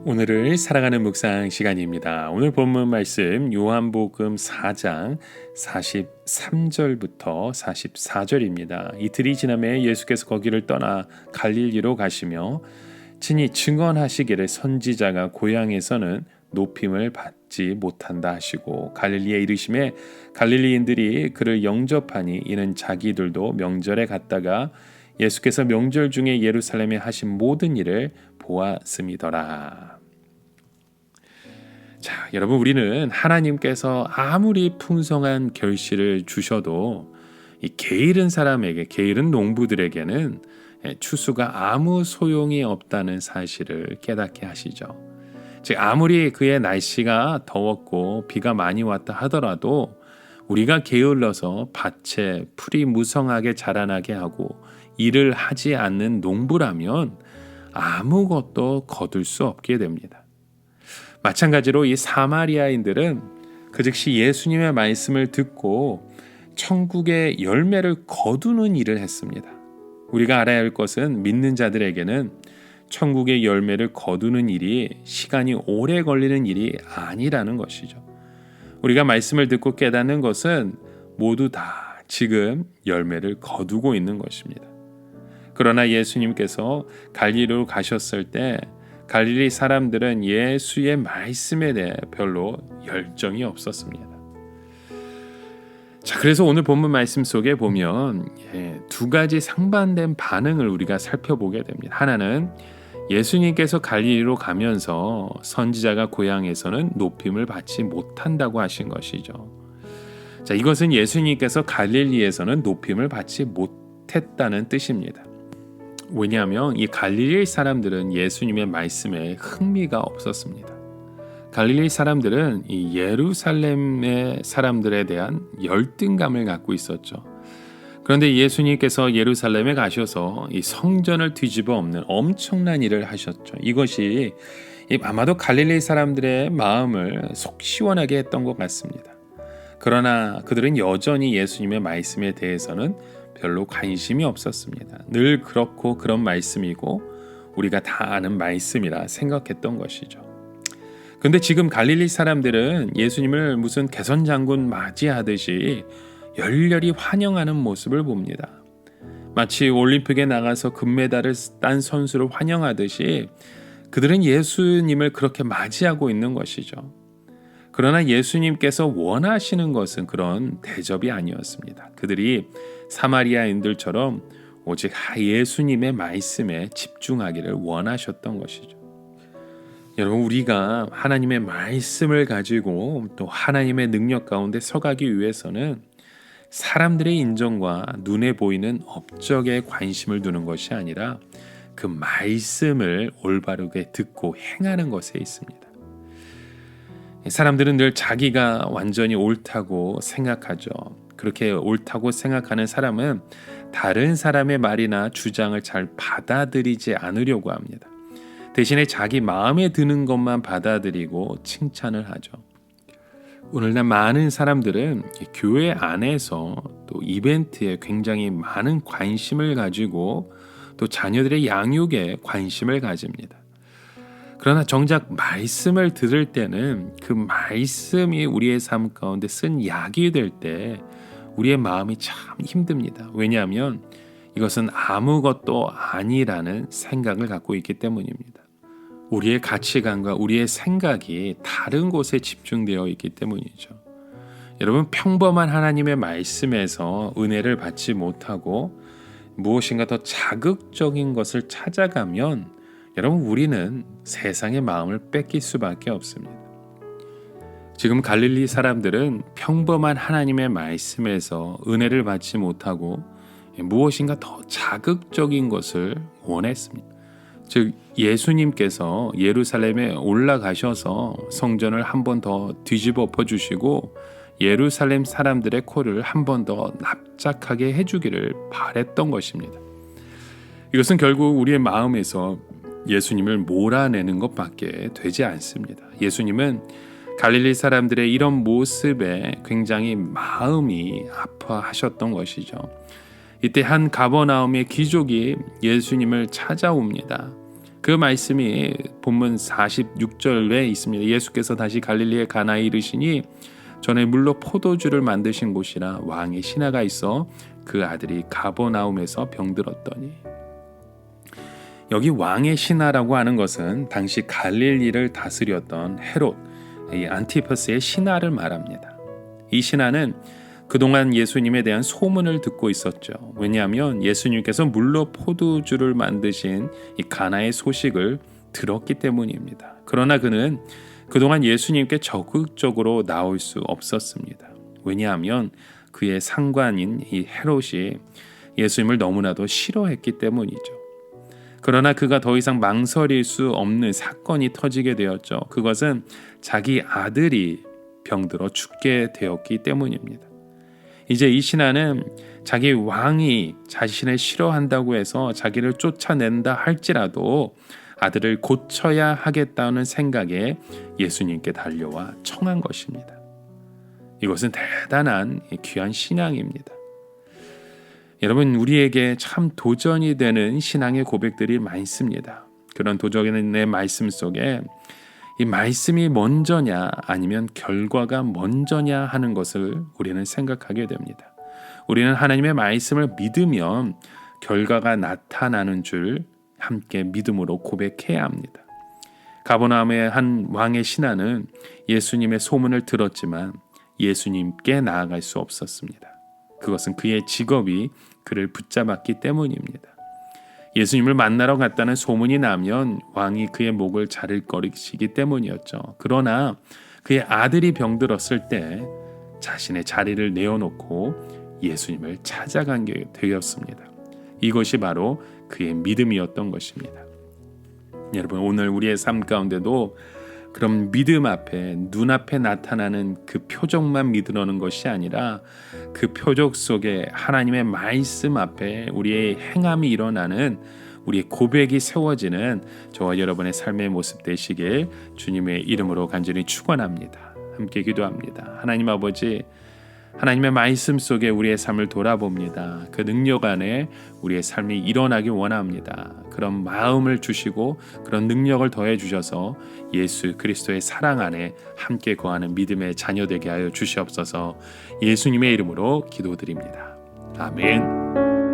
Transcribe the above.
오늘을 살아가는 묵상 시간입니다. 오늘 본문 말씀 요한복음 4장 43절부터 44절입니다. 이틀이 지나매 예수께서 거기를 떠나 갈릴리로 가시며 친히 증언하시기를 선지자가 고향에서는 높임을 받지 못한다 하시고 갈릴리에 이르심에 갈릴리인들이 그를 영접하니 이는 자기들도 명절에 갔다가 예수께서 명절 중에 예루살렘에 하신 모든 일을 보았음이더라. 자, 여러분, 우리는 하나님께서 아무리 풍성한 결실을 주셔도 이 게으른 사람에게, 게으른 농부들에게는 추수가 아무 소용이 없다는 사실을 깨닫게 하시죠. 즉, 아무리 그의 날씨가 더웠고 비가 많이 왔다 하더라도 우리가 게을러서 밭에 풀이 무성하게 자라나게 하고 일을 하지 않는 농부라면 아무것도 거둘 수 없게 됩니다. 마찬가지로 이 사마리아인들은 그 즉시 예수님의 말씀을 듣고 천국의 열매를 거두는 일을 했습니다. 우리가 알아야 할 것은 믿는 자들에게는 천국의 열매를 거두는 일이 시간이 오래 걸리는 일이 아니라는 것이죠. 우리가 말씀을 듣고 깨닫는 것은 모두 다 지금 열매를 거두고 있는 것입니다. 그러나 예수님께서 갈릴리로 가셨을 때 갈릴리 사람들은 예수의 말씀에 대해 별로 열정이 없었습니다. 자, 그래서 오늘 본문 말씀 속에 보면 두 가지 상반된 반응을 우리가 살펴보게 됩니다. 하나는 예수님께서 갈릴리로 가면서 선지자가 고향에서는 높임을 받지 못한다고 하신 것이죠. 자, 이것은 예수님께서 갈릴리에서는 높임을 받지 못했다는 뜻입니다. 왜냐하면 이 갈릴리 사람들은 예수님의 말씀에 흥미가 없었습니다. 갈릴리 사람들은 이 예루살렘의 사람들에 대한 열등감을 갖고 있었죠. 그런데 예수님께서 예루살렘에 가셔서 이 성전을 뒤집어 엎는 엄청난 일을 하셨죠. 이것이 아마도 갈릴리 사람들의 마음을 속 시원하게 했던 것 같습니다. 그러나 그들은 여전히 예수님의 말씀에 대해서는 별로 관심이 없었습니다. 늘 그렇고 그런 말씀이고 우리가 다 아는 말씀이라 생각했던 것이죠. 그런데 지금 갈릴리 사람들은 예수님을 무슨 개선장군 맞이하듯이 열렬히 환영하는 모습을 봅니다. 마치 올림픽에 나가서 금메달을 딴 선수를 환영하듯이 그들은 예수님을 그렇게 맞이하고 있는 것이죠. 그러나 예수님께서 원하시는 것은 그런 대접이 아니었습니다. 그들이 사마리아인들처럼 오직 예수님의 말씀에 집중하기를 원하셨던 것이죠. 여러분, 우리가 하나님의 말씀을 가지고 또 하나님의 능력 가운데 서가기 위해서는 사람들의 인정과 눈에 보이는 업적에 관심을 두는 것이 아니라 그 말씀을 올바르게 듣고 행하는 것에 있습니다. 사람들은 늘 자기가 완전히 옳다고 생각하죠. 그렇게 옳다고 생각하는 사람은 다른 사람의 말이나 주장을 잘 받아들이지 않으려고 합니다. 대신에 자기 마음에 드는 것만 받아들이고 칭찬을 하죠. 오늘날 많은 사람들은 교회 안에서 또 이벤트에 굉장히 많은 관심을 가지고 또 자녀들의 양육에 관심을 가집니다. 그러나 정작 말씀을 들을 때는 그 말씀이 우리의 삶 가운데 쓴 약이 될 때 우리의 마음이 참 힘듭니다. 왜냐하면 이것은 아무것도 아니라는 생각을 갖고 있기 때문입니다. 우리의 가치관과 우리의 생각이 다른 곳에 집중되어 있기 때문이죠. 여러분, 평범한 하나님의 말씀에서 은혜를 받지 못하고 무엇인가 더 자극적인 것을 찾아가면 여러분, 우리는 세상의 마음을 뺏길 수밖에 없습니다. 지금 갈릴리 사람들은 평범한 하나님의 말씀에서 은혜를 받지 못하고 무엇인가 더 자극적인 것을 원했습니다. 즉, 예수님께서 예루살렘에 올라가셔서 성전을 한 번 더 뒤집어 엎어주시고 예루살렘 사람들의 코를 한 번 더 납작하게 해주기를 바랬던 것입니다. 이것은 결국 우리의 마음에서 예수님을 몰아내는 것밖에 되지 않습니다. 예수님은 갈릴리 사람들의 이런 모습에 굉장히 마음이 아파하셨던 것이죠. 이때 한 가버나움의 귀족이 예수님을 찾아옵니다. 그 말씀이 본문 46절에 있습니다. 예수께서 다시 갈릴리의 가나에 이르시니 전에 물로 포도주를 만드신 곳이라 왕의 신하가 있어 그 아들이 가버나움에서 병들었더니. 여기 왕의 신하라고 하는 것은 당시 갈릴리를 다스렸던 헤롯, 이 안티파스의 신하를 말합니다. 이 신하는 그동안 예수님에 대한 소문을 듣고 있었죠. 왜냐하면 예수님께서 물로 포도주를 만드신 이 가나의 소식을 들었기 때문입니다. 그러나 그는 그동안 예수님께 적극적으로 나올 수 없었습니다. 왜냐하면 그의 상관인 이 헤롯이 예수님을 너무나도 싫어했기 때문이죠. 그러나 그가 더 이상 망설일 수 없는 사건이 터지게 되었죠. 그것은 자기 아들이 병들어 죽게 되었기 때문입니다. 이제 이 신하는 자기 왕이 자신을 싫어한다고 해서 자기를 쫓아낸다 할지라도 아들을 고쳐야 하겠다는 생각에 예수님께 달려와 청한 것입니다. 이것은 대단한 귀한 신앙입니다. 여러분, 우리에게 참 도전이 되는 신앙의 고백들이 많습니다. 그런 도전의 말씀 속에 이 말씀이 먼저냐 아니면 결과가 먼저냐 하는 것을 우리는 생각하게 됩니다. 우리는 하나님의 말씀을 믿으면 결과가 나타나는 줄 함께 믿음으로 고백해야 합니다. 가버나움의 한 왕의 신하는 예수님의 소문을 들었지만 예수님께 나아갈 수 없었습니다. 그것은 그의 직업이 그를 붙잡았기 때문입니다. 예수님을 만나러 갔다는 소문이 나면 왕이 그의 목을 자를 것이기 때문이었죠. 그러나 그의 아들이 병들었을 때 자신의 자리를 내어놓고 예수님을 찾아간 게 되었습니다. 이것이 바로 그의 믿음이었던 것입니다. 여러분, 오늘 우리의 삶 가운데도 그럼 믿음 앞에 눈앞에 나타나는 그 표적만 믿으려는 것이 아니라 그 표적 속에 하나님의 말씀 앞에 우리의 행함이 일어나는 우리의 고백이 세워지는 저와 여러분의 삶의 모습 되시길 주님의 이름으로 간절히 축원합니다. 함께 기도합니다. 하나님 아버지, 하나님의 말씀 속에 우리의 삶을 돌아봅니다. 그 능력 안에 우리의 삶이 일어나길 원합니다. 그런 마음을 주시고 그런 능력을 더해 주셔서 예수 그리스도의 사랑 안에 함께 거하는 믿음의 자녀 되게 하여 주시옵소서. 예수님의 이름으로 기도드립니다. 아멘.